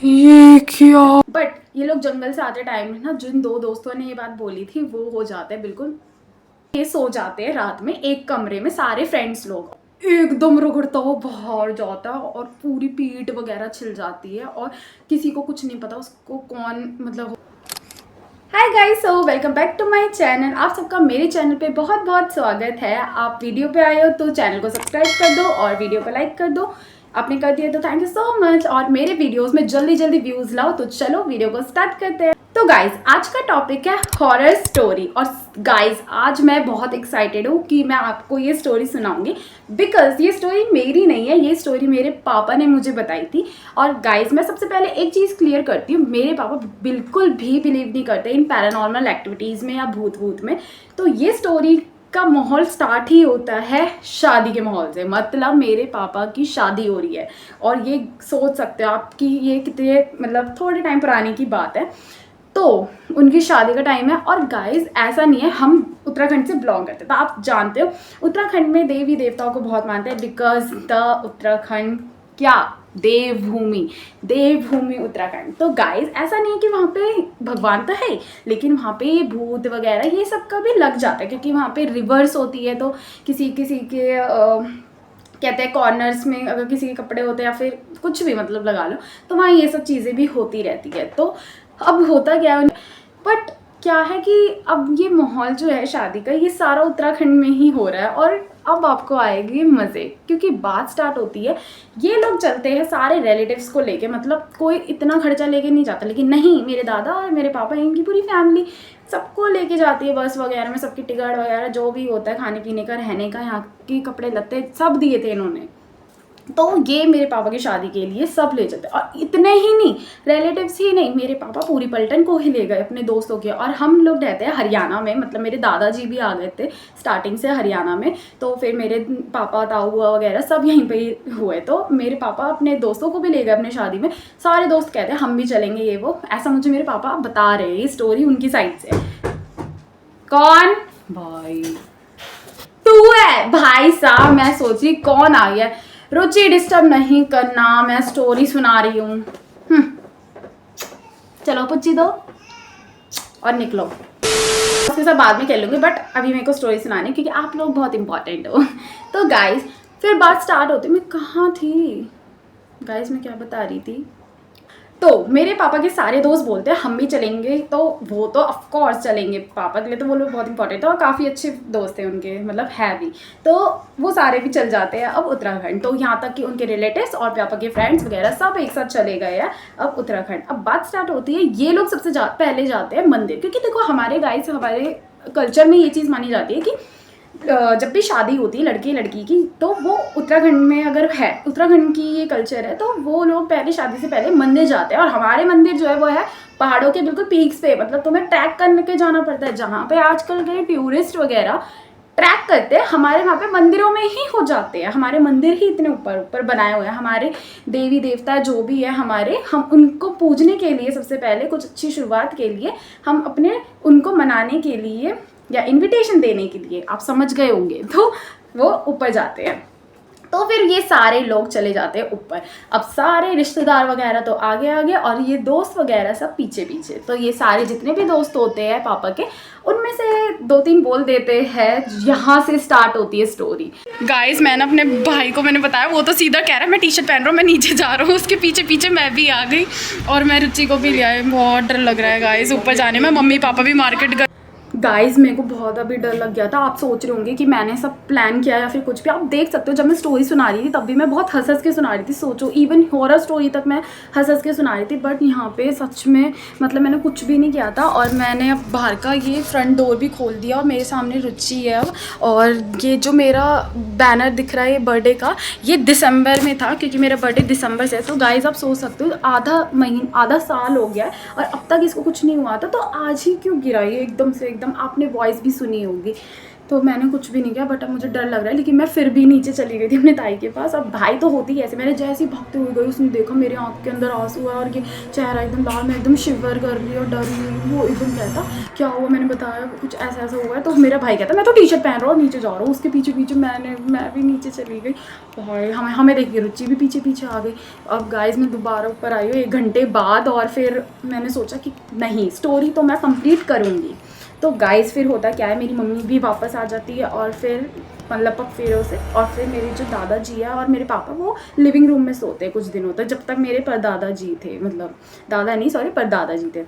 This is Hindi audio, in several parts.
ये क्या। बट ये लोग जंगल से आते टाइम ना, जिन दो दोस्तों ने ये बात बोली थी वो हो जाते हैं बिल्कुल, ये सो जाते हैं रात में एक कमरे में सारे फ्रेंड्स लोग। एकदम रगड़ता हुआ बाहर जाता है और पूरी पीठ वगैरह छिल जाती है और किसी को कुछ नहीं पता उसको कौन मतलब। Hi guys, so welcome back to my channel. आप सबका मेरे चैनल पे बहुत बहुत स्वागत है। आप वीडियो पे आए हो तो चैनल को सब्सक्राइब कर दो और वीडियो को लाइक कर दो। आपने कर दिया तो थैंक यू सो मच। और मेरे वीडियोस में जल्दी जल्दी व्यूज लाओ, तो चलो वीडियो को स्टार्ट करते हैं। तो गाइज आज का टॉपिक है हॉरर स्टोरी। और गाइज आज मैं बहुत एक्साइटेड हूँ कि मैं आपको ये स्टोरी सुनाऊंगी, बिकॉज ये स्टोरी मेरी नहीं है, ये स्टोरी मेरे पापा ने मुझे बताई थी। और गाइज मैं सबसे पहले एक चीज़ क्लियर करती हूँ, मेरे पापा बिल्कुल भी बिलीव नहीं करते इन पैरानॉर्मल एक्टिविटीज़ में या भूत भूत में। तो ये स्टोरी का माहौल स्टार्ट ही होता है शादी के माहौल से। मतलब मेरे पापा की शादी हो रही है और ये सोच सकते हो आप कि ये कितने मतलब थोड़े टाइम पुराने की बात है। तो उनकी शादी का टाइम है। और गाइस ऐसा नहीं है, हम उत्तराखंड से बिलोंग करते हैं तो आप जानते हो उत्तराखंड में देवी देवताओं को बहुत मानते हैं, बिकॉज द उत्तराखंड क्या देवभूमि, देवभूमि उत्तराखंड। तो गाइस ऐसा नहीं है कि वहाँ पे भगवान तो है, लेकिन वहाँ पे भूत वगैरह ये सब का भी लग जाता है, क्योंकि वहाँ पे रिवर्स होती है। तो किसी किसी के कहते हैं कॉर्नर्स में अगर किसी के कपड़े होते हैं या फिर कुछ भी मतलब लगा लो, तो वहाँ ये सब चीज़ें भी होती रहती है। तो अब होता क्या है, बट क्या है कि अब ये माहौल जो है शादी का, ये सारा उत्तराखंड में ही हो रहा है। और अब आपको आएगी मज़े, क्योंकि बात स्टार्ट होती है, ये लोग चलते हैं सारे रिलेटिव्स को लेके। मतलब कोई इतना खर्चा लेके नहीं जाता, लेकिन नहीं, मेरे दादा और मेरे पापा, इनकी पूरी फैमिली सबको लेके जाती है बस वगैरह में। सबकी टिकट वगैरह जो भी होता है, खाने पीने का, रहने का, यहाँ के कपड़े लत्ते सब दिए थे इन्होंने। तो ये मेरे पापा की शादी के लिए सब ले जाते। और इतने ही नहीं, रिलेटिव्स ही नहीं, मेरे पापा पूरी पलटन को ही ले गए अपने दोस्तों के। और हम लोग रहते हैं हरियाणा में, मतलब मेरे दादाजी भी आ गए थे स्टार्टिंग से हरियाणा में। तो फिर मेरे पापा ताऊ हुआ वगैरह सब यहीं पे ही हुए। तो मेरे पापा अपने दोस्तों को भी ले गए अपने शादी में। सारे दोस्त कहते हैं हम भी चलेंगे, ये वो, ऐसा मुझे मेरे पापा बता रहे हैं। ये स्टोरी उनकी साइड से। कौन भाई? तू है भाई साहब। मैं सोची कौन आ गया। रुचि डिस्टर्ब नहीं करना, मैं स्टोरी सुना रही हूँ। चलो पुच्ची दो और निकलो। उसके साथ बाद में खेल लूँगी, बट अभी मेरे को स्टोरी सुनानी, क्योंकि आप लोग बहुत इंपॉर्टेंट हो। तो गाइस फिर बात स्टार्ट होती, मैं कहाँ थी गाइस, मैं क्या बता रही थी। तो मेरे पापा के सारे दोस्त बोलते हैं हम भी चलेंगे, तो वो तो ऑफ कोर्स चलेंगे, पापा के लिए तो वो लोग बहुत इंपॉर्टेंट है और काफ़ी अच्छे दोस्त हैं उनके, मतलब है भी। तो वो सारे भी चल जाते हैं अब उत्तराखंड। तो यहाँ तक कि उनके रिलेटिव्स और पापा के फ्रेंड्स वगैरह सब एक साथ चले गए हैं अब उत्तराखंड। अब बात स्टार्ट होती है, ये लोग सबसे पहले जाते हैं मंदिर, क्योंकि देखो हमारे गाइस, हमारे कल्चर में ये चीज़ मानी जाती है कि जब भी शादी होती है लड़के लड़की की, तो वो उत्तराखंड में अगर है, उत्तराखंड की ये कल्चर है, तो वो लोग पहले शादी से पहले मंदिर जाते हैं। और हमारे मंदिर जो है वो है पहाड़ों के बिल्कुल पीक्स पे, मतलब तुम्हें ट्रैक करने के जाना पड़ता है। जहाँ पे आजकल के टूरिस्ट वगैरह ट्रैक करते हैं, हमारे वहाँ पे मंदिरों में ही हो जाते हैं। हमारे मंदिर ही इतने ऊपर ऊपर बनाए हुए हैं। हमारे देवी देवता जो भी है हमारे, हम उनको पूजने के लिए सबसे पहले, कुछ अच्छी शुरुआत के लिए, हम अपने उनको मनाने के लिए या इनविटेशन देने के लिए, आप समझ गए होंगे, तो वो ऊपर जाते हैं। तो फिर ये सारे लोग चले जाते हैं ऊपर। अब सारे रिश्तेदार वगैरह तो आगे आगे और ये दोस्त वगैरह सब पीछे पीछे। तो ये सारे जितने भी दोस्त होते हैं पापा के, उनमें से दो तीन बोल देते हैं। यहाँ से स्टार्ट होती है स्टोरी। गाइस मैंने अपने भाई को मैंने बताया, वो तो सीधा कह रहा है मैं टी शर्ट पहन रहा हूँ, मैं नीचे जा रहा हूँ। उसके पीछे पीछे मैं भी आ गई और मैं रुचि को भी ले आई। बहुत डर लग रहा है गाइस ऊपर जाने में। मम्मी पापा भी मार्केट। गाइस मेरे को बहुत अभी डर लग गया था। आप सोच रहे होंगे कि मैंने सब प्लान किया या फिर कुछ भी। आप देख सकते हो जब मैं स्टोरी सुना रही थी तब भी मैं बहुत हंस हंस के सुना रही थी। सोचो इवन हॉरर स्टोरी तक मैं हंस हंस के सुना रही थी, बट यहाँ पे सच में मतलब मैंने कुछ भी नहीं किया था। और मैंने अब बाहर का ये फ्रंट डोर भी खोल दिया और मेरे सामने रुचि है अब। और ये जो मेरा बैनर दिख रहा है ये बर्थडे का, ये दिसंबर में था, क्योंकि मेरा बर्थडे दिसंबर से है। तो गाइस आप सोच सकते हो आधा साल हो गया है और अब तक इसको कुछ नहीं हुआ था, तो आज ही क्यों गिरा ये एकदम से। एकदम आपने वॉइस भी सुनी होगी। तो मैंने कुछ भी नहीं किया, बट अब मुझे डर लग रहा है, लेकिन मैं फिर भी नीचे चली गई थी अपने ताई के पास। अब भाई तो होती ऐसे, मैंने जैसे ही भागते हुए गई उसने देखा मेरे आँख के अंदर आंसू है और ये चेहरा एकदम लाल, मैं एकदम शिवर कर रही और डर रही हूँ। वो एकदम कहता क्या हुआ, मैंने बताया कुछ ऐसा ऐसा हुआ है। तो मेरा भाई कहता मैं तो टी शर्ट पहन रहा हूँ और नीचे जा रहा हूँ। उसके पीछे पीछे मैं भी नीचे चली गई। भाई हमें देख के रुचि भी पीछे पीछे आ गई। अब गाइस मैं दोबारा ऊपर आई हूँ 1 घंटे बाद, और फिर मैंने सोचा कि नहीं, स्टोरी तो मैं कंप्लीट करूँगी। तो गाइस फिर होता क्या है, मेरी मम्मी भी वापस आ जाती है और फिर मतलब पगफेरों से, और फिर मेरे जो दादाजी है और मेरे पापा वो लिविंग रूम में सोते हैं कुछ दिनों तक, जब तक मेरे परदादा जी थे, मतलब दादा नहीं सॉरी परदादा जी थे।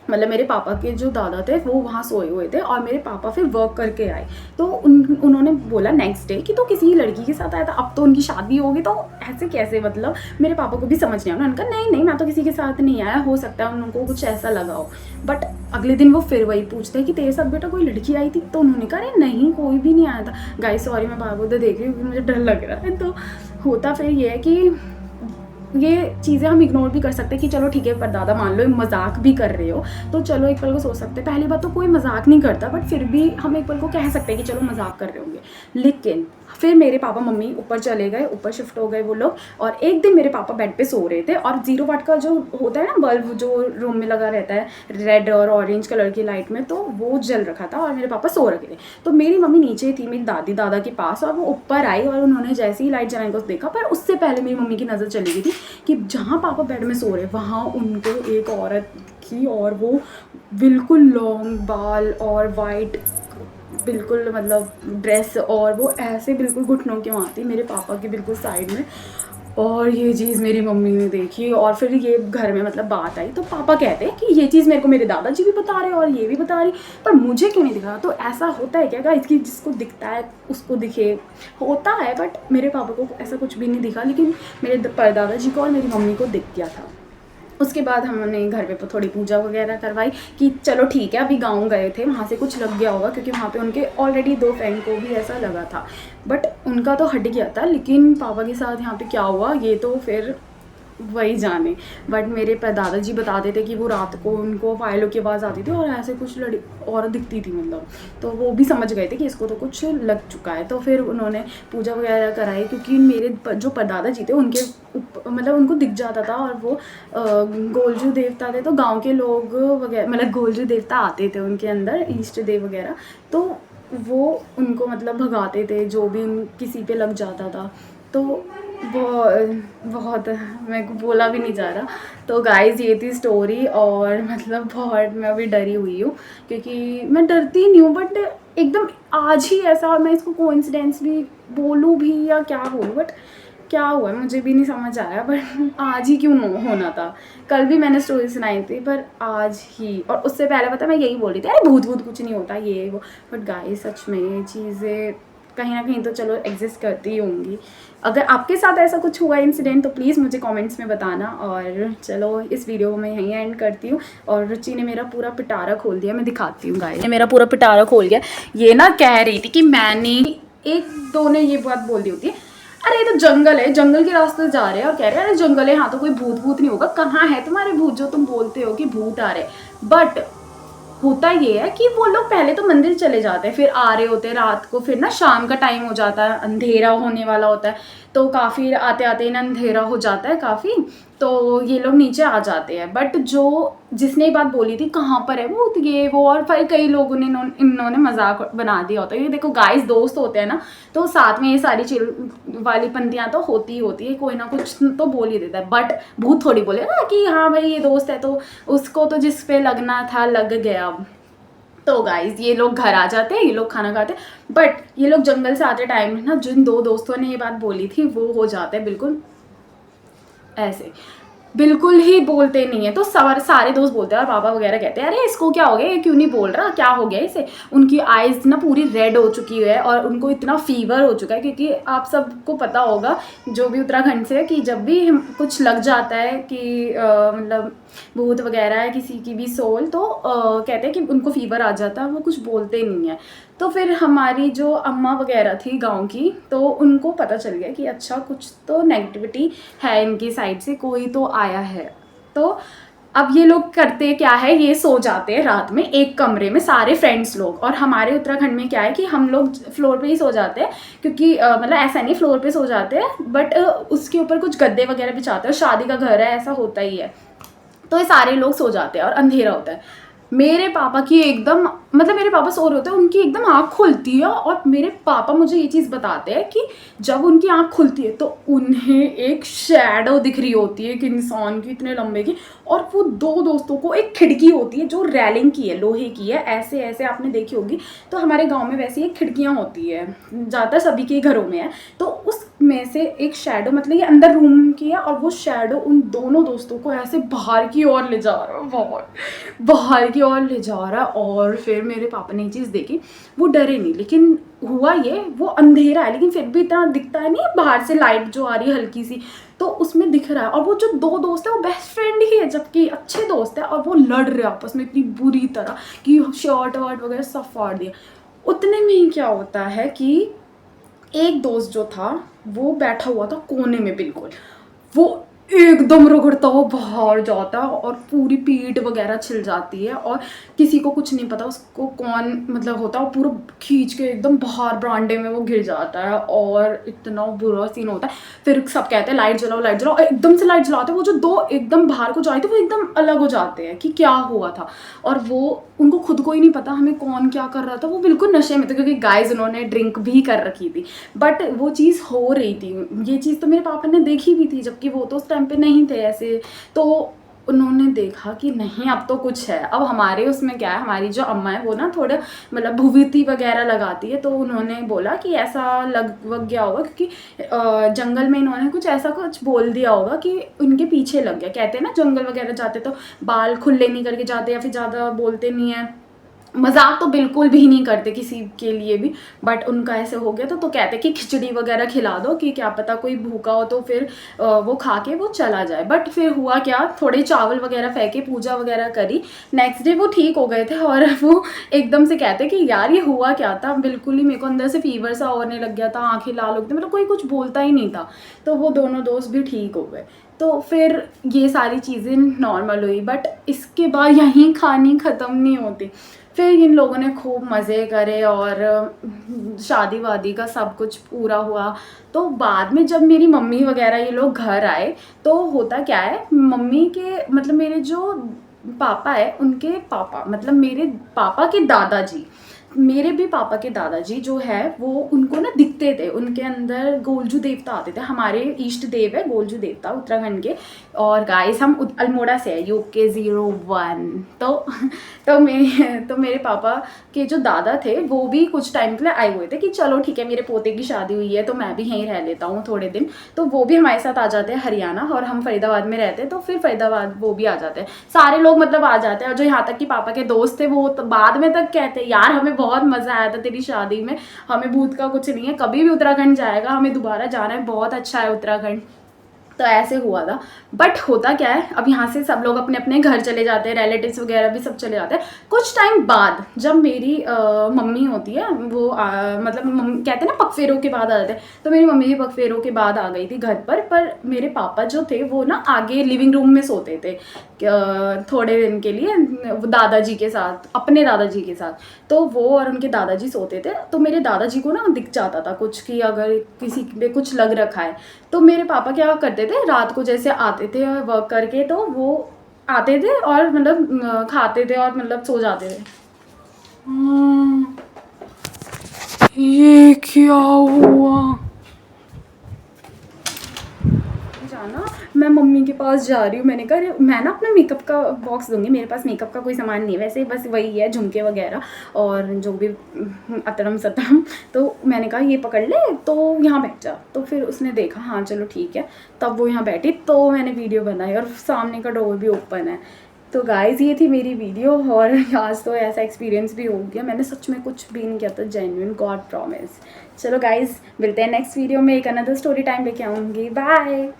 मतलब मेरे पापा के जो दादा थे वो वहाँ सोए हुए थे और मेरे पापा फिर वर्क करके आए। तो उन्होंने बोला नेक्स्ट डे कि तो किसी लड़की के साथ आया था, अब तो उनकी शादी होगी तो ऐसे कैसे, मतलब मेरे पापा को भी समझ नहीं आया। उन्होंने कहा नहीं नहीं मैं तो किसी के साथ नहीं आया, हो सकता है उनको कुछ ऐसा लगा हो। बट अगले दिन वो फिर वही पूछते हैं कि तेरे साथ बेटा कोई लड़की आई थी, तो उन्होंने कहा अरे नहीं कोई भी नहीं आया था। गाइस सॉरी मैं बार बार देख रही हूँ क्योंकि मुझे डर लग रहा है। तो होता फिर ये है कि ये चीज़ें हम इग्नोर भी कर सकते हैं कि चलो ठीक है परदादा मान लो मजाक भी कर रहे हो, तो चलो एक पल को सोच सकते हैं। पहली बात तो कोई मजाक नहीं करता, बट फिर भी हम एक पल को कह सकते हैं कि चलो मजाक कर रहे होंगे। लेकिन फिर मेरे पापा मम्मी ऊपर चले गए, ऊपर शिफ्ट हो गए वो लोग। और एक दिन मेरे पापा बेड पे सो रहे थे और 0 वाट का जो होता है ना बल्ब जो रूम में लगा रहता है रेड और ऑरेंज कलर की लाइट में, तो वो जल रखा था और मेरे पापा सो रखे थे। तो मेरी मम्मी नीचे थी मेरी दादी दादा के पास, और वो ऊपर आई और उन्होंने जैसे ही लाइट जलाने को देखा, पर उससे पहले मेरी मम्मी की नज़र चली गई थी कि जहाँ पापा बेड में सो रहे वहाँ उनको एक औरत थी, और वो बिल्कुल लॉन्ग बाल और वाइट बिल्कुल मतलब ड्रेस, और वो ऐसे बिल्कुल घुटनों के वहाँ थी मेरे पापा के बिल्कुल साइड में। और ये चीज़ मेरी मम्मी ने देखी और फिर ये घर में मतलब बात आई, तो पापा कहते हैं कि ये चीज़ मेरे को मेरे दादाजी भी बता रहे और ये भी बता रही, पर मुझे क्यों नहीं दिखा। तो ऐसा होता है क्या गाइस कि जिसको दिखता है उसको दिखे, होता है। बट मेरे पापा को ऐसा कुछ भी नहीं दिखा, लेकिन मेरे दादाजी को और मेरी मम्मी को दिख गया था। उसके बाद हमने घर पे थोड़ी पूजा वगैरह करवाई कि चलो ठीक है, अभी गाँव गए थे वहाँ से कुछ लग गया होगा, क्योंकि वहाँ पे उनके ऑलरेडी 2 फ्रेंड को भी ऐसा लगा था, बट उनका तो हट गया था। लेकिन पापा के साथ यहाँ पे क्या हुआ ये तो फिर वही जाने। बट मेरे दादाजी बताते थे कि वो रात को उनको फाइलों की आवाज़ आती थी और ऐसे कुछ औरत दिखती थी, मतलब तो वो भी समझ गए थे कि इसको तो कुछ लग चुका है। तो फिर उन्होंने पूजा वगैरह कराई, क्योंकि मेरे जो परदादा जी थे उनके मतलब उनको दिख जाता था, और वो गोलजू देवता थे, तो गाँव के लोग वगैरह मतलब गोलजू देवता आते थे उनके अंदर, ईष्ट देव वगैरह, तो वो उनको मतलब भगाते थे जो भी किसी पे लग जाता था। तो बहुत मेरे को बोला भी नहीं जा रहा। तो गाइस ये थी स्टोरी, और मतलब बहुत मैं अभी डरी हुई हूँ, क्योंकि मैं डरती नहीं हूँ, बट एकदम आज ही ऐसा, और मैं इसको कोइंसिडेंस भी बोलूँ भी या क्या बोलूँ, बट क्या हुआ मुझे भी नहीं समझ आया। बट आज ही क्यों होना था, कल भी मैंने स्टोरी सुनाई थी पर आज ही, और उससे पहले पता मैं यही बोल रही थी अरे भूत भूत कुछ नहीं होता ये वो। बट गाइस सच में ये चीज़ें कहीं ना कहीं तो चलो एग्जिस्ट करती ही होंगी। अगर आपके साथ ऐसा कुछ हुआ इंसिडेंट तो प्लीज़ मुझे कमेंट्स में बताना। और चलो इस वीडियो को मैं यहीं एंड करती हूँ। और रुचि ने मेरा पूरा पिटारा खोल दिया, मैं दिखाती हूँ गाइस, मेरा पूरा पिटारा खोल गया। ये ना कह रही थी कि मैंने, एक दो ने ये बात बोल दी होती है अरे ये तो जंगल है, जंगल के रास्ते जा रहे हैं और कह रहे हैं अरे जंगल है, हाँ तो कोई भूत भूत नहीं होगा, कहाँ है तुम्हारे भूत जो तुम बोलते हो कि भूत आ रहे। बट होता ये है कि वो लोग पहले तो मंदिर चले जाते हैं, फिर आ रहे होते हैं रात को, फिर ना शाम का टाइम हो जाता है, अंधेरा होने वाला होता है, तो काफ़ी आते आते ना अंधेरा हो जाता है काफ़ी, तो ये लोग नीचे आ जाते हैं। बट जो जिसने ये बात बोली थी कहाँ पर है भूत ये वो, और फिर कई लोगों ने इन्होंने मजाक बना दिया होता है। ये देखो गाइस दोस्त होते हैं ना, तो साथ में ये सारी चिल वाली पंक्तियाँ तो होती ही होती है, कोई ना कुछ तो बोल ही देता है। बट भूत थोड़ी बोले ना कि हाँ भाई ये दोस्त है तो उसको तो जिस पे लगना था लग गया। तो गाइस ये लोग घर आ जाते हैं, ये लोग खाना खाते हैं, बट ये लोग जंगल से आते टाइम ना जिन 2 दोस्तों ने ये बात बोली थी वो हो जाते हैं बिल्कुल ऐसे, बिल्कुल ही बोलते नहीं है। तो सारे दोस्त बोलते हैं और पापा वगैरह कहते हैं अरे इसको क्या हो गया, ये क्यों नहीं बोल रहा, क्या हो गया इसे। उनकी आइज़ ना पूरी रेड हो चुकी है और उनको इतना फीवर हो चुका है, क्योंकि आप सबको पता होगा जो भी उत्तराखंड से है कि जब भी कुछ लग जाता है कि मतलब भूत वगैरह है किसी की भी सोल, तो कहते हैं कि उनको फीवर आ जाता है, वो कुछ बोलते नहीं है। तो फिर हमारी जो अम्मा वगैरह थी गांव की, तो उनको पता चल गया कि अच्छा कुछ तो नेगेटिविटी है इनकी साइड से, कोई तो आया है। तो अब ये लोग करते क्या है, ये सो जाते हैं रात में एक कमरे में सारे फ्रेंड्स लोग। और हमारे उत्तराखंड में क्या है कि हम लोग फ्लोर पे ही सो जाते हैं, क्योंकि मतलब ऐसा नहीं फ्लोर पे सो जाते हैं, बट उसके ऊपर कुछ गद्दे वगैरह बिछाते हैं, शादी का घर है ऐसा होता ही है। तो ये सारे लोग सो जाते हैं और अंधेरा होता है। मेरे पापा की एकदम मतलब मेरे पापा सो रहे होते हैं, उनकी एकदम आँख खुलती है और मेरे पापा मुझे ये चीज़ बताते हैं कि जब उनकी आँख खुलती है तो उन्हें एक शैडो दिख रही होती है एक इंसान की इतने लंबे की। और वो दो दोस्तों को एक खिड़की होती है जो रेलिंग की है, लोहे की है, ऐसे ऐसे आपने देखी होगी। तो हमारे गांव में वैसे ही खिड़कियाँ होती है, ज़्यादातर सभी के घरों में है। तो उसमें से एक शैडो मतलब ये अंदर रूम की है, और वो शैडो उन दोनों दोस्तों को ऐसे बाहर की ओर ले जा रहा है, बाहर की ओर ले जा रहा है। और फिर मेरे पापा ने ये चीज़ देखी, वो डरे नहीं, लेकिन हुआ ये, वो अंधेरा है लेकिन फिर भी इतना दिखता है नहीं, बाहर से लाइट जो आ रही है हल्की सी, तो उसमें दिख रहा है। और वो जो दो दोस्त है वो बेस्ट फ्रेंड ही है, जबकि अच्छे दोस्त है, और वो लड़ रहे आपस में इतनी बुरी तरह कि शर्ट वर्ट वगैरह सब फाड़ दिया। उतने में ही क्या होता है कि एक दोस्त जो था वो बैठा हुआ था कोने में बिल्कुल, वो एकदम रगड़ता हुआ बाहर जाता है और पूरी पीठ वगैरह छिल जाती है, और किसी को कुछ नहीं पता उसको कौन मतलब होता है, वो पूरा खींच के एकदम बाहर बरांडे में वो गिर जाता है, और इतना बुरा सीन होता है। फिर सब कहते हैं लाइट जलाओ लाइट जलाओ, एकदम से लाइट जलाते, वो जो दो एकदम बाहर को जाए थे वो एकदम अलग हो जाते हैं कि क्या हुआ था। और वो उनको खुद को ही नहीं पता हमें कौन क्या कर रहा था, वो बिल्कुल नशे में थे, क्योंकि गाइस उन्होंने ड्रिंक भी कर रखी थी, बट वो चीज़ हो रही थी। ये चीज़ तो मेरे पापा ने देखी भी थी, जबकि वो तो उस टाइम पे नहीं थे ऐसे। तो उन्होंने देखा कि नहीं अब तो कुछ है। अब हमारे उसमें क्या है, हमारी जो अम्मा है वो ना थोड़ा मतलब भूविती वगैरह लगाती है, तो उन्होंने बोला कि ऐसा लग वग गया होगा, क्योंकि जंगल में इन्होंने कुछ ऐसा कुछ बोल दिया होगा कि उनके पीछे लग गया। कहते हैं ना जंगल वगैरह जाते तो बाल खुले नहीं करके जाते, या फिर ज़्यादा बोलते नहीं है, मजाक तो बिल्कुल भी नहीं करते किसी के लिए भी, बट उनका ऐसे हो गया तो कहते कि खिचड़ी वगैरह खिला दो कि क्या पता कोई भूखा हो तो फिर वो खा के वो चला जाए। बट फिर हुआ क्या, थोड़े चावल वगैरह फेंके, पूजा वगैरह करी, नेक्स्ट डे वो ठीक हो गए थे। और वो एकदम से कहते कि यार ये हुआ क्या था, बिल्कुल ही मेरे को अंदर से फीवर सा होने लग गया था, आंखें लाल हो गई, मतलब कोई कुछ बोलता ही नहीं था। तो वो दोनों दोस्त भी ठीक हो गए। तो फिर ये सारी चीज़ें नॉर्मल हुई, बट इसके बाद यहीं कहानी ख़त्म नहीं होती। फिर इन लोगों ने खूब मज़े करे और शादी वादी का सब कुछ पूरा हुआ। तो बाद में जब मेरी मम्मी वगैरह ये लोग घर आए, तो होता क्या है, मम्मी के मतलब मेरे जो पापा है उनके पापा मतलब मेरे पापा के दादाजी, मेरे भी पापा के दादाजी जो है वो उनको ना दिखते थे, उनके अंदर गोलजू देवता आते थे। हमारे इष्ट देव है गोलजू देवता उत्तराखंड के। और गाइस हम अल्मोड़ा से है, UK 01। तो मेरे पापा के जो दादा थे वो भी कुछ टाइम के लिए आए हुए थे कि चलो ठीक है मेरे पोते की शादी हुई है तो मैं भी यहीं रह लेता हूँ थोड़े दिन। तो वो भी हमारे साथ आ जाते हैं हरियाणा, और हम फरीदाबाद में रहते हैं, तो फिर फरीदाबाद वो भी आ जाते हैं, सारे लोग मतलब आ जाते हैं। और जो यहाँ तक कि पापा के दोस्त थे वो तो बाद में तक कहते हैं यार हमें बहुत मज़ा आया था तेरी शादी में, हमें भूत का कुछ नहीं है, कभी भी उत्तराखंड जाएगा हमें दोबारा जाना है, बहुत अच्छा है उत्तराखंड। तो ऐसे हुआ था। बट होता क्या है, अब यहाँ से सब लोग अपने अपने घर चले जाते हैं, रिलेटिव्स वगैरह भी सब चले जाते हैं। कुछ टाइम बाद जब मेरी मम्मी होती है वो मतलब मम्मी कहते हैं ना पकफेरों के बाद आ जाते हैं, तो मेरी मम्मी भी पकफेरों के बाद आ गई थी घर पर मेरे पापा जो थे वो ना आगे लिविंग रूम में सोते थे थोड़े दिन के लिए दादाजी के साथ, अपने दादाजी के साथ। तो वो और उनके दादाजी सोते थे, तो मेरे दादाजी को ना दिख जाता था कुछ कि अगर किसी पे कुछ लग रखा है। तो मेरे पापा क्या करते थे, रात को जैसे आते थे वर्क करके, तो वो आते थे और मतलब खाते थे और मतलब सो जाते थे। ये क्या हुआ, जाना मैं मम्मी के पास जा रही हूँ। मैंने कहा मैं ना अपना मेकअप का बॉक्स दूंगी, मेरे पास मेकअप का कोई सामान नहीं है वैसे, बस वही है झुमके वगैरह और जो भी अतरम सतरम। तो मैंने कहा ये पकड़ ले, तो यहाँ बैठ जा। तो फिर उसने देखा हाँ चलो ठीक है, तब वो यहाँ बैठी, तो मैंने वीडियो बनाई और सामने का डोर भी ओपन है। तो गाइज़ ये थी मेरी वीडियो, और आज तो ऐसा एक्सपीरियंस भी हो गया, मैंने सच में कुछ भी नहीं किया था, जेन्युइन गॉड प्रॉमिस। चलो गाइज़ मिलते हैं नेक्स्ट वीडियो में, एक अनदर स्टोरी टाइम लेके आऊँगी, बाय।